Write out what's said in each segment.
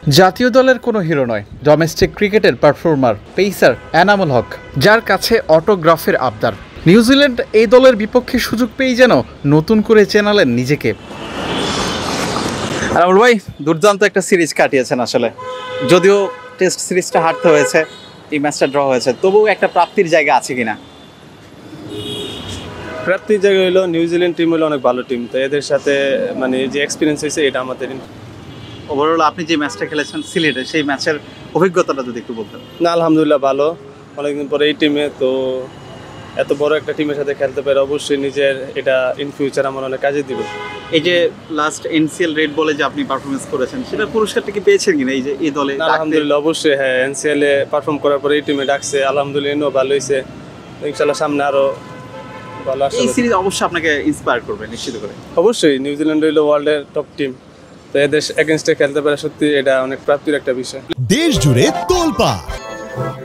জাতীয় দলের কোনো হিরো নয়, ডোমেস্টিক ক্রিকেটের পারফর্মার পেসার এনামুল হক, যার কাছে অটোগ্রাফের আবদার। নিউজিল্যান্ড এই দলের বিপক্ষে সুযোগ পেয়ে যেন নতুন করে চেনালেন নিজেকে। এনামুল ভাই, দুর্দান্ত একটা সিরিজ কাটিয়েছেন আসলে, যদিও টেস্ট সিরিজটা হারতে হয়েছে, এই ম্যাচটা ড্র হয়েছে, তবুও একটা প্রাপ্তির জায়গা আছে কিনা? প্রাপ্তির জায়গা হলো নিউজিল্যান্ড টিম হলো অনেক ভালো টিম, তো এদের সাথে মানে যে এক্সপিরিয়েন্স হয়েছে এটা আমাদের। ওভারঅল আপনি যে ম্যাচটা খেলেছেন সিলেটে, সেই ম্যাচের অভিজ্ঞতাটা যদি একটু বলতেন। না, আলহামদুলিল্লাহ ভালো, অনেকদিন পরে এই টিমে, তো এত বড় একটা টিমের সাথে খেলতে পারে, অবশ্যই নিজের এটা ইন ফিউচার আমার অনেক কাজে দিবে। এই যে লাস্ট এনসিএল রেড বলে যে আপনি পারফরমেন্স করেছেন, সেটা পুরস্কারটা কি পেয়েছেন কিনা এই যে এই দলে? আলহামদুলিল্লাহ, অবশ্যই। হ্যাঁ, এনসিএল এ পারফর্ম করার পরে এই টিমে ডাকছে, আলহামদুলিল্লাহ ভালো হয়েছে। ইনশাআল্লাহ সামনে আরো ভালো আসবে। এই সিরিজ অবশ্যই আপনাকে ইন্সপায়ার করবে নিশ্চিত করে। অবশ্যই, নিউজিল্যান্ড হলো ওয়ার্ল্ডের টপ টিম, তো এদের এগেইনস্টে খেলতে পারে সত্যি এটা অনেক প্রাপ্তির একটা বিষয়। দেশ জুড়ে তোলপাড়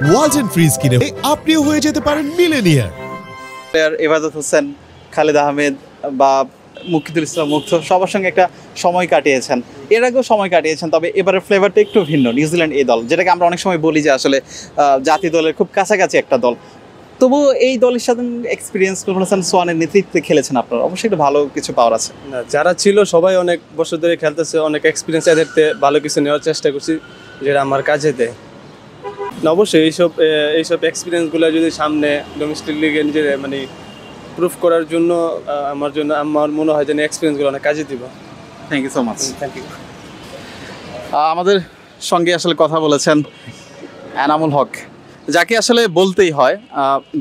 ওয়ালটন ফ্রিজ কিনে আপনিও হয়ে যেতে পারেন মিলেনিয়ার। প্লেয়ার এবাদত হোসেন, খালেদ আহমেদ বা মুকিদুল ইসলাম মুগ্ধ সবার সঙ্গে একটা সময় কাটিয়েছেন, এর আগেও সময় কাটিয়েছেন, তবে এবারের ফ্লেভারটা একটু ভিন্ন। নিউজিল্যান্ড এই দল, যেটাকে আমরা অনেক সময় বলি যে আসলে জাতীয় দলের খুব কাছাকাছি একটা দল, তবুও এই দলের সাথে এক্সপিরিয়েন্স নুরুল হাসান সোহানের নেতৃত্বে খেলেছেন আপনারা, অবশ্যই একটু ভালো কিছু পাওয়ার আছে। না, যারা ছিল সবাই অনেক বছর ধরে খেলতেছে, অনেক এক্সপিরিয়েন্স, এদেরতে ভালো কিছু নেওয়ার চেষ্টা করছি যেটা আমার কাজে দেয়। না, অবশ্যই এইসব এক্সপিরিয়েন্সগুলো যদি সামনে ডোমেস্টিক লিগে নিজের মানে প্রুফ করার জন্য আমার মনে হয় যে এক্সপিরিয়েন্সগুলো অনেক কাজে দিব। Thank you so much. Thank you. আমাদের সঙ্গে আসলে কথা বলেছেন এনামুল হক, যাকে আসলে বলতেই হয়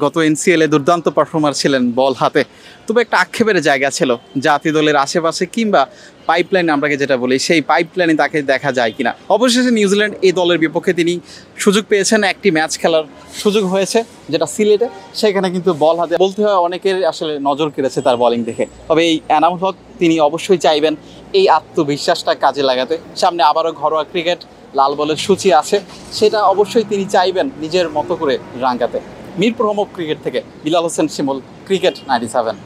গত এনসিএলে দুর্দান্ত পারফর্মার ছিলেন বল হাতে, তবে একটা আক্ষেপের জায়গা ছিল জাতীয় দলের আশেপাশে কিংবা পাইপলাইন আমরা যেটা বলি, সেই পাইপলাইনে তাকে দেখা যায় কিনা। অবশেষে নিউজিল্যান্ড এই দলের বিপক্ষে তিনি সুযোগ পেয়েছেন, একটি ম্যাচ খেলার সুযোগ হয়েছে যেটা সিলেটে, সেখানে কিন্তু বল হাতে বলতে হয় অনেকের আসলে নজর কেড়েছে তার বোলিং দেখে। তবে এই এনামুল হক তিনি অবশ্যই চাইবেন এই আত্মবিশ্বাসটা কাজে লাগাতে, সামনে আবারও ঘরোয়া ক্রিকেট লাল বলের সূচি আছে, সেটা অবশ্যই তিনি চাইবেন নিজের মতো করে রাঙ্গাতে। মিরপুর হোম অফ ক্রিকেট থেকে বিলাল হোসেন শিমুল, ক্রিকেট 97।